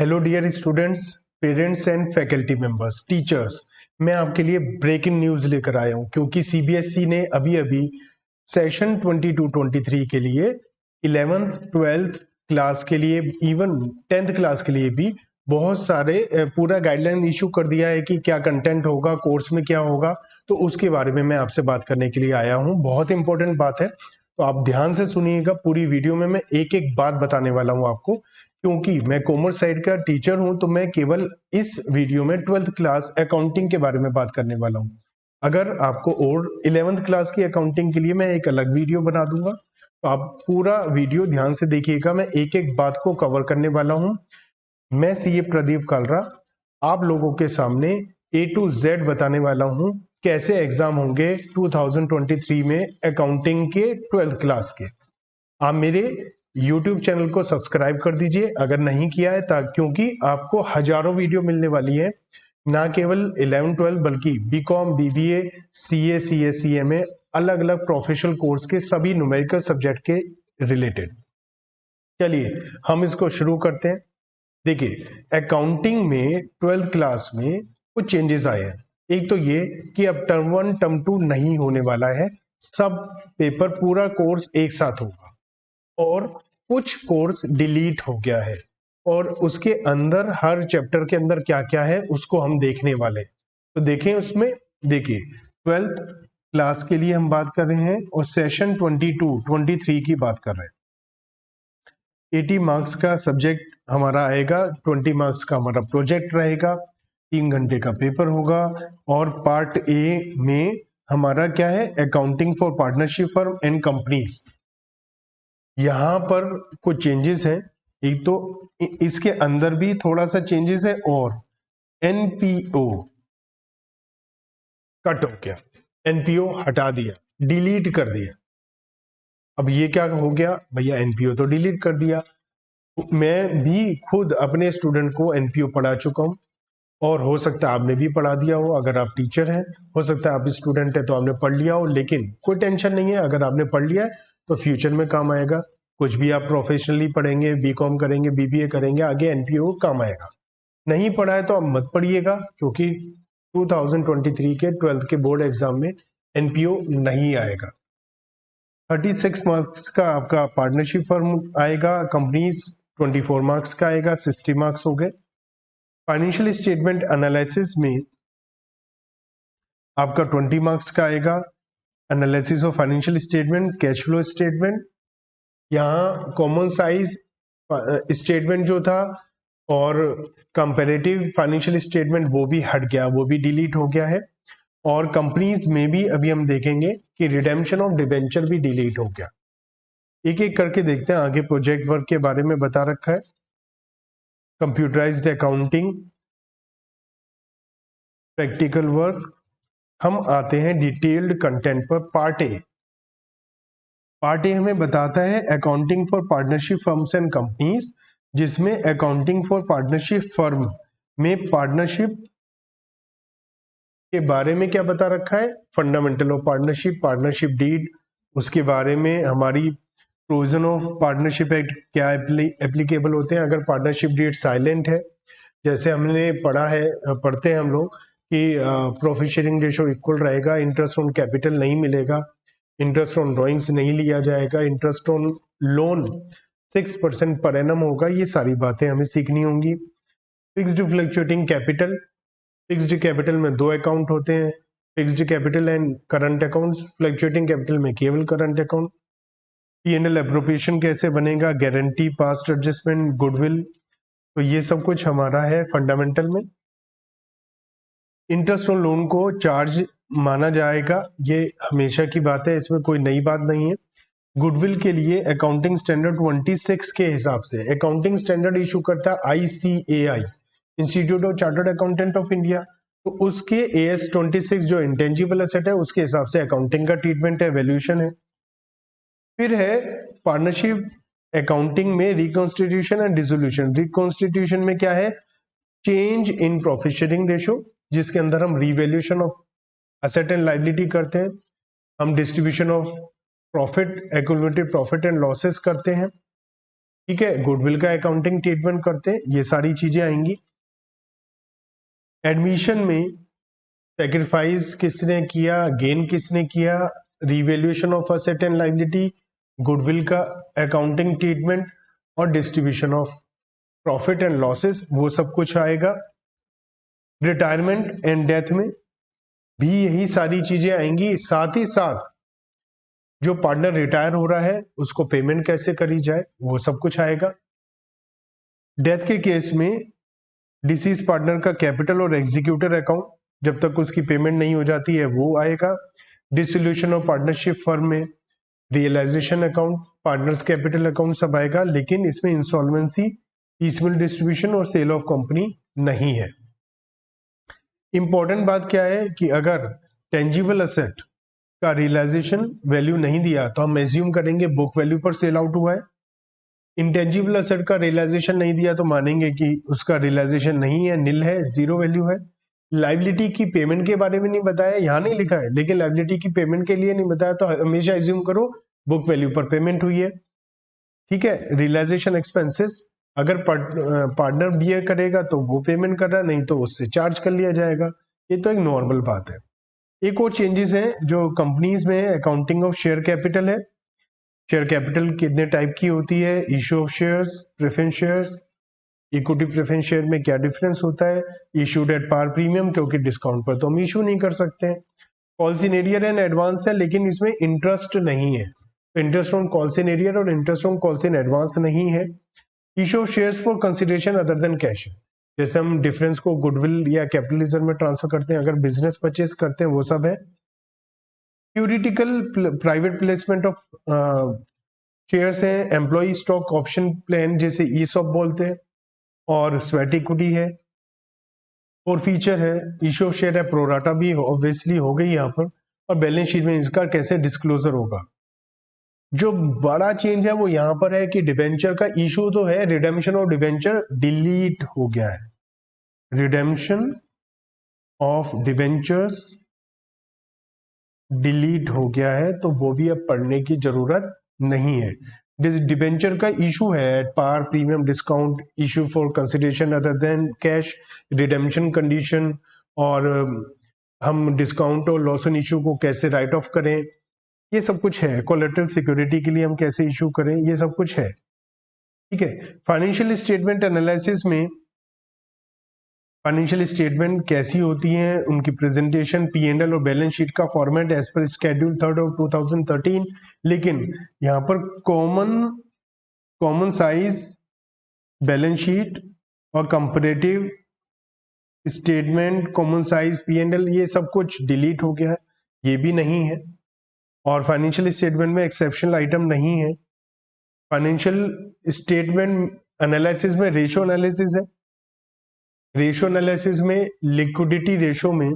Hello dear students, parents and faculty members, teachers. मैं आपके लिए ब्रेकिंग न्यूज़ लेकर आया हूं क्योंकि सीबीएसई ने अभी अभी सेशन 22-23 के लिए 11th 12th क्लास के लिए, इवन 10th क्लास के लिए भी बहुत सारे पूरा गाइडलाइन इशू कर दिया है कि क्या कंटेंट होगा, कोर्स में क्या होगा। तो उसके बारे में मैं आपसे बात करने के लिए आया हूं। बहुत इंपॉर्टेंट बात है, तो आप ध्यान से सुनिएगा। पूरी वीडियो में मैं एक एक बात बताने वाला हूं आपको, क्योंकि मैं कॉमर्स साइड का टीचर हूं तो मैं केवल इस वीडियो में 12th क्लास अकाउंटिंग के बारे में बात करने वाला हूं। अगर आपको और 11th क्लास की अकाउंटिंग के लिए मैं एक अलग वीडियो बना दूंगा, तो आप पूरा वीडियो ध्यान से देखिएगा। मैं एक एक बात को कवर करने वाला हूं। मैं सीए प्रदीप कालरा आप लोगों के सामने ए टू जेड बताने वाला हूं कैसे एग्जाम होंगे 2023 में अकाउंटिंग के 12th क्लास के। आप मेरे YouTube चैनल को सब्सक्राइब कर दीजिए अगर नहीं किया है, क्योंकि आपको हजारों वीडियो मिलने वाली है, ना केवल 11-12 बल्कि BCom, BBA, CA, CA, CMA, अलग अलग प्रोफेशनल कोर्स के सभी न्यूमेरिकल सब्जेक्ट के रिलेटेड। चलिए हम इसको शुरू करते हैं। देखिए, अकाउंटिंग में 12th क्लास में कुछ चेंजेस आए हैं। एक तो ये कि अब टर्म 1 टर्म 2 नहीं होने वाला है, सब पेपर पूरा कोर्स एक साथ होगा, और कुछ कोर्स डिलीट हो गया है, और उसके अंदर हर चैप्टर के अंदर क्या क्या है उसको हम देखने वाले हैं। तो देखें उसमें, देखिए 12th क्लास के लिए हम बात कर रहे हैं और सेशन 22-23 की बात कर रहे हैं। 80 मार्क्स का सब्जेक्ट हमारा आएगा, 20 मार्क्स का हमारा प्रोजेक्ट रहेगा, 3 घंटे का पेपर होगा। और पार्ट ए में हमारा क्या है, accounting for partnership firm and companies. यहां पर कुछ चेंजेस हैं। एक तो इसके अंदर भी थोड़ा सा चेंजेस है, और एनपीओ कट हो गया, एनपीओ हटा दिया, डिलीट कर दिया। अब ये क्या हो गया भैया, एनपीओ तो डिलीट कर दिया। मैं भी खुद अपने स्टूडेंट को एनपीओ पढ़ा चुका हूं, और हो सकता है आपने भी पढ़ा दिया हो। अगर आप टीचर हैं, हो सकता है आप स्टूडेंट है तो आपने पढ़ लिया हो, लेकिन कोई टेंशन नहीं है। अगर आपने पढ़ लिया है तो फ्यूचर में काम आएगा। कुछ भी आप प्रोफेशनली पढ़ेंगे, बीकॉम करेंगे, बीबीए करेंगे, आगे एनपीओ काम आएगा। नहीं पढ़ा है तो आप मत पढ़िएगा, क्योंकि 2023 के 12th के बोर्ड एग्जाम में एनपीओ नहीं आएगा। 36 मार्क्स का आपका पार्टनरशिप फर्म आएगा, कंपनीज 24 मार्क्स का आएगा, 60 मार्क्स हो गए। फाइनेंशियल स्टेटमेंट एनालिसिस में आपका 20 मार्क्स का आएगा। Analysis of financial statement, cash flow statement, यहाँ कॉमन साइज स्टेटमेंट जो था और कंपैरेटिव फाइनेंशियल स्टेटमेंट वो भी हट गया, वो भी डिलीट हो गया है। और कंपनीज में भी अभी हम देखेंगे कि रिडेम्पशन ऑफ डिबेंचर भी डिलीट हो गया। एक एक करके देखते हैं। आगे प्रोजेक्ट वर्क के बारे में बता रखा है, कंप्यूटराइज्ड अकाउंटिंग, प्रैक्टिकल वर्क। हम आते हैं डिटेल्ड कंटेंट पर। पार्ट ए हमें बताता है accounting for partnership firms and companies, जिसमें अकाउंटिंग फॉर पार्टनरशिप फर्म में पार्टनरशिप के बारे में क्या बता रखा है, fundamental of partnership, partnership deed, उसके बारे में हमारी प्रोविजन ऑफ पार्टनरशिप एक्ट क्या एप्लीकेबल होते हैं अगर पार्टनरशिप डीड साइलेंट है। जैसे हमने पढ़ा है, पढ़ते हैं हम लोग कि प्रॉफिट शेयरिंग रेशो इक्वल रहेगा, इंटरेस्ट ऑन कैपिटल नहीं मिलेगा, इंटरेस्ट ऑन ड्रॉइंग्स नहीं लिया जाएगा, interest on loan 6% per annum होगा। ये सारी बातें हमें सीखनी होंगी। Fixed fluctuating capital, fixed capital में दो अकाउंट होते हैं, fixed capital and current accounts. Fluctuating capital में केवल करंट अकाउंट। पीएनएल एप्रोप्रिएशन कैसे बनेगा, गारंटी, पास्ट एडजस्टमेंट, गुडविल, तो ये सब कुछ हमारा है फंडामेंटल में। इंटरेस्ट ऑन लोन को चार्ज माना जाएगा, ये हमेशा की बात है, इसमें कोई नई बात नहीं है। गुडविल के लिए अकाउंटिंग स्टैंडर्ड 26 के हिसाब से अकाउंटिंग स्टैंडर्ड इशू करता है ICAI, institute of chartered accountant of India. तो उसके एएस 26 जो इंटेंजिबल एसेट है उसके हिसाब से अकाउंटिंग का ट्रीटमेंट है, वैल्यूएशन है। फिर है पार्टनरशिप अकाउंटिंग में रिकॉन्स्टिट्यूशन एंड डिसोल्यूशन। रिकॉन्स्टिट्यूशन में क्या है, change in profit sharing ratio, जिसके अंदर हम revaluation of asset and liability करते हैं, हम distribution of profit, accumulated profit and losses करते हैं। ठीक है, गुडविल का अकाउंटिंग ट्रीटमेंट करते हैं, ये सारी चीजें आएंगी। एडमिशन में सेक्रीफाइस किसने किया, गेन किसने किया, revaluation of asset and liability, goodwill का अकाउंटिंग ट्रीटमेंट और distribution of profit and losses, वो सब कुछ आएगा। रिटायरमेंट एंड डेथ में भी यही सारी चीजें आएंगी। साथ ही साथ जो पार्टनर रिटायर हो रहा है उसको पेमेंट कैसे करी जाए वो सब कुछ आएगा। डेथ के केस में डिसीज पार्टनर का कैपिटल और एग्जीक्यूटर अकाउंट जब तक उसकी पेमेंट नहीं हो जाती है वो आएगा। डिसोल्यूशन ऑफ पार्टनरशिप फर्म में realisation account, partners capital account सब आएगा, लेकिन इसमें इंसॉल्वेंसी, पीसफुल डिस्ट्रीब्यूशन और सेल ऑफ कंपनी नहीं है। इंपॉर्टेंट बात क्या है कि अगर टेंजिबल असेट का रियलाइजेशन वैल्यू नहीं दिया तो हम एज्यूम करेंगे बुक वैल्यू पर सेल आउट हुआ है। इंटेंजिबल असेट का रियलाइजेशन नहीं दिया तो मानेंगे कि उसका रियलाइजेशन नहीं है, निल है, जीरो वैल्यू है। लाइबिलिटी की पेमेंट के बारे में नहीं बताया, यहाँ नहीं लिखा है, लेकिन लाइबिलिटी की पेमेंट के लिए नहीं बताया तो हमेशा एज्यूम करो बुक वैल्यू पर पेमेंट हुई है। ठीक है, रियलाइजेशन एक्सपेंसेस अगर पार्टनर बियर करेगा तो वो पेमेंट कर रहा, नहीं तो उससे चार्ज कर लिया जाएगा। ये तो एक नॉर्मल बात है। एक और चेंजेस है जो कंपनीज में अकाउंटिंग ऑफ शेयर कैपिटल है। शेयर कैपिटल कितने टाइप की होती है, issue of shares, preference shares, equity preference share में क्या डिफरेंस होता है, इशूड एट पार प्रीमियम क्योंकि डिस्काउंट पर तो हम इशू नहीं कर सकते हैं। Calls in arrear and advance है लेकिन इसमें इंटरेस्ट नहीं है, interest on calls in arrear और interest on calls in advance नहीं है। Issue of shares for consideration other than cash, जैसे हम डिफरेंस को गुडविल या कैपिटल रिजर्व में ट्रांसफर करते हैं, अगर बिजनेस परचेज करते हैं वो सब है। Theoretical private placement of shares है, एम्प्लॉय स्टॉक ऑप्शन प्लान जैसे ईसॉप बोलते हैं, और स्वेट इक्विटी है। और फीचर है इशू ऑफ शेयर है, प्रोराटा भी ऑब्वियसली हो गई यहाँ पर, और बैलेंस शीट में इसका कैसे डिस्क्लोजर होगा। जो बड़ा चेंज है वो यहाँ पर है कि डिबेंचर का इशू तो है, रिडेम्पशन ऑफ डिबेंचर डिलीट हो गया है। रिडेम्पशन ऑफ डिबेंचर्स डिलीट हो गया है तो वो भी अब पढ़ने की जरूरत नहीं है। डिबेंचर का इशू है at par premium discount, issue for consideration other than cash, redemption condition, और हम डिस्काउंट और लॉस ऑन इशू को कैसे राइट ऑफ करें, ये सब कुछ है। कोलेटरल सिक्योरिटी के लिए हम कैसे इशू करें, ये सब कुछ है। ठीक है, फाइनेंशियल स्टेटमेंट एनालिसिस में फाइनेंशियल स्टेटमेंट कैसी होती हैं, उनकी प्रेजेंटेशन, P&L और बैलेंस शीट का format as per schedule 3 of 2013, लेकिन यहाँ पर कॉमन साइज बैलेंस शीट और comparative statement, common size P&L, ये सब कुछ डिलीट हो गया है, ये भी नहीं है। और फाइनेंशियल स्टेटमेंट में एक्सेप्शनल आइटम नहीं है। फाइनेंशियल स्टेटमेंट एनालिसिस में रेशियो एनालिसिस है। रेशियो एनालिसिस में लिक्विडिटी रेशियो में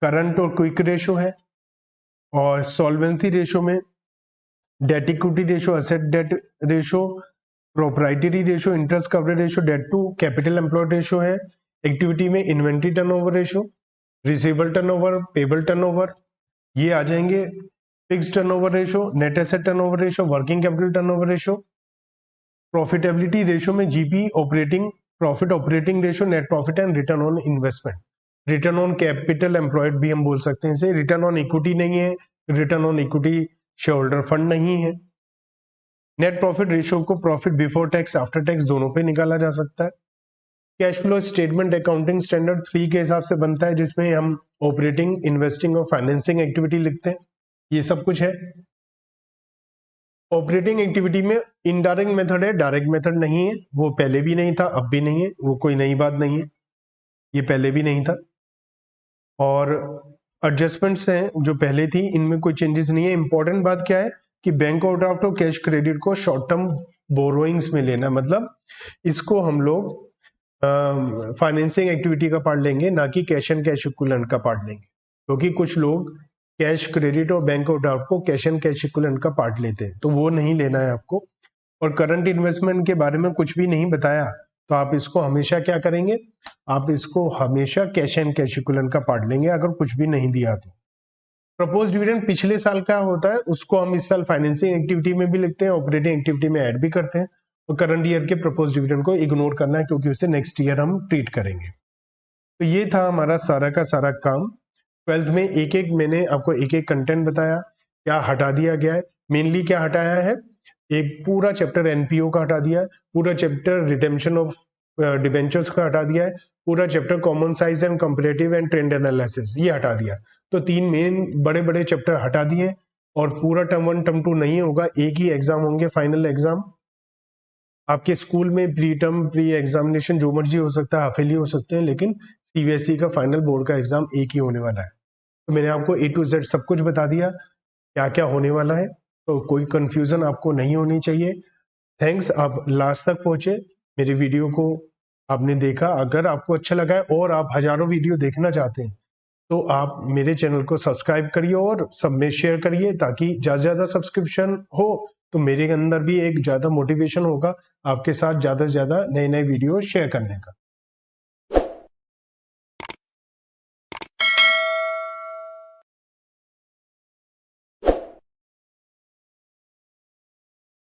करंट और क्विक रेशियो है, और सॉल्वेंसी रेशियो में debt equity ratio, asset debt ratio, proprietary ratio, interest coverage ratio, debt to capital employed ratio है। एक्टिविटी में inventory turnover ratio, receivable turnover, payable turnover, ये आ जाएंगे। Fixed turnover ratio, net asset turnover ratio, working capital turnover ratio. Profitability ratio में GP, operating profit operating ratio, net profit and return on investment. Return on capital employed भी हम बोल सकते हैं इसे। रिटर्न ऑन इक्विटी नहीं है, return on equity share holder fund नहीं है। नेट प्रॉफिट रेशियो को profit before tax after tax दोनों पे निकाला जा सकता है। Cash flow statement accounting standard 3 के हिसाब से बनता है, जिसमें हम ऑपरेटिंग, इन्वेस्टिंग और फाइनेंसिंग एक्टिविटी लिखते हैं, ये सब कुछ है। ऑपरेटिंग एक्टिविटी में इनडायरेक्ट मेथड है, डायरेक्ट मेथड नहीं है, वो पहले भी नहीं था अब भी नहीं है, वो कोई नई बात नहीं है, ये पहले भी नहीं था। और एडजस्टमेंट्स हैं जो पहले थी, इनमें कोई चेंजेस नहीं है। इंपॉर्टेंट बात क्या है कि बैंक ओवरड्राफ्ट और कैश क्रेडिट को शॉर्ट टर्म बोरोइंग्स में लेना, मतलब इसको हम लोग फाइनेंसिंग एक्टिविटी का पार्ट लेंगे, ना कि कैश एंड कैश इक्विवेलेंट का पार्ट लेंगे, क्योंकि कुछ लोग कैश क्रेडिट और बैंक ओवरड्राफ्ट को कैश एंड कैश इक्विवेलेंट का पार्ट लेते हैं, तो वो नहीं लेना है आपको। और करंट इन्वेस्टमेंट के बारे में कुछ भी नहीं बताया, तो आप इसको हमेशा क्या करेंगे, आप इसको हमेशा कैश एंड कैश इक्विवेलेंट का पार्ट लेंगे अगर कुछ भी नहीं दिया तो। प्रपोज डिविडेंड पिछले साल का होता है, उसको हम इस साल फाइनेंसिंग एक्टिविटी में भी लिखते हैं, ऑपरेटिंग एक्टिविटी में ऐड भी करते हैं, और करंट ईयर के प्रपोज डिविडेंड को इग्नोर करना है क्योंकि उसे नेक्स्ट ईयर हम ट्रीट करेंगे। तो ये था हमारा सारा का सारा काम। 12th में एक एक मैंने आपको एक एक कंटेंट बताया, क्या हटा दिया गया है। मेनली क्या हटाया है, एक पूरा चैप्टर एनपीओ का हटा दिया है, पूरा चैप्टर रिडेम्पशन ऑफ डिबेंचर्स का हटा दिया है, पूरा chapter common size and comparative and trend analysis ये हटा दिया। तो 3 मेन बड़े बड़े चैप्टर हटा दिए और पूरा टर्म 1 टर्म 2 नहीं होगा, एक ही एग्जाम होंगे, फाइनल एग्जाम। आपके स्कूल में प्री टर्म प्री एग्जामिनेशन जो मर्जी हो सकता है, हाफिली हो सकते हैं, लेकिन सीबीएसई का फाइनल बोर्ड का एग्जाम एक ही होने वाला है। तो मैंने आपको A to Z सब कुछ बता दिया क्या क्या होने वाला है, तो कोई कंफ्यूजन आपको नहीं होनी चाहिए। थैंक्स, आप लास्ट तक पहुंचे, मेरी वीडियो को आपने देखा। अगर आपको अच्छा लगा है और आप हजारों वीडियो देखना चाहते हैं तो आप मेरे चैनल को सब्सक्राइब करिए और सब में शेयर करिए, ताकि ज़्यादा से ज़्यादा सब्सक्रिप्शन हो तो मेरे अंदर भी एक ज़्यादा मोटिवेशन होगा आपके साथ ज़्यादा से ज़्यादा नए नए वीडियो शेयर करने का।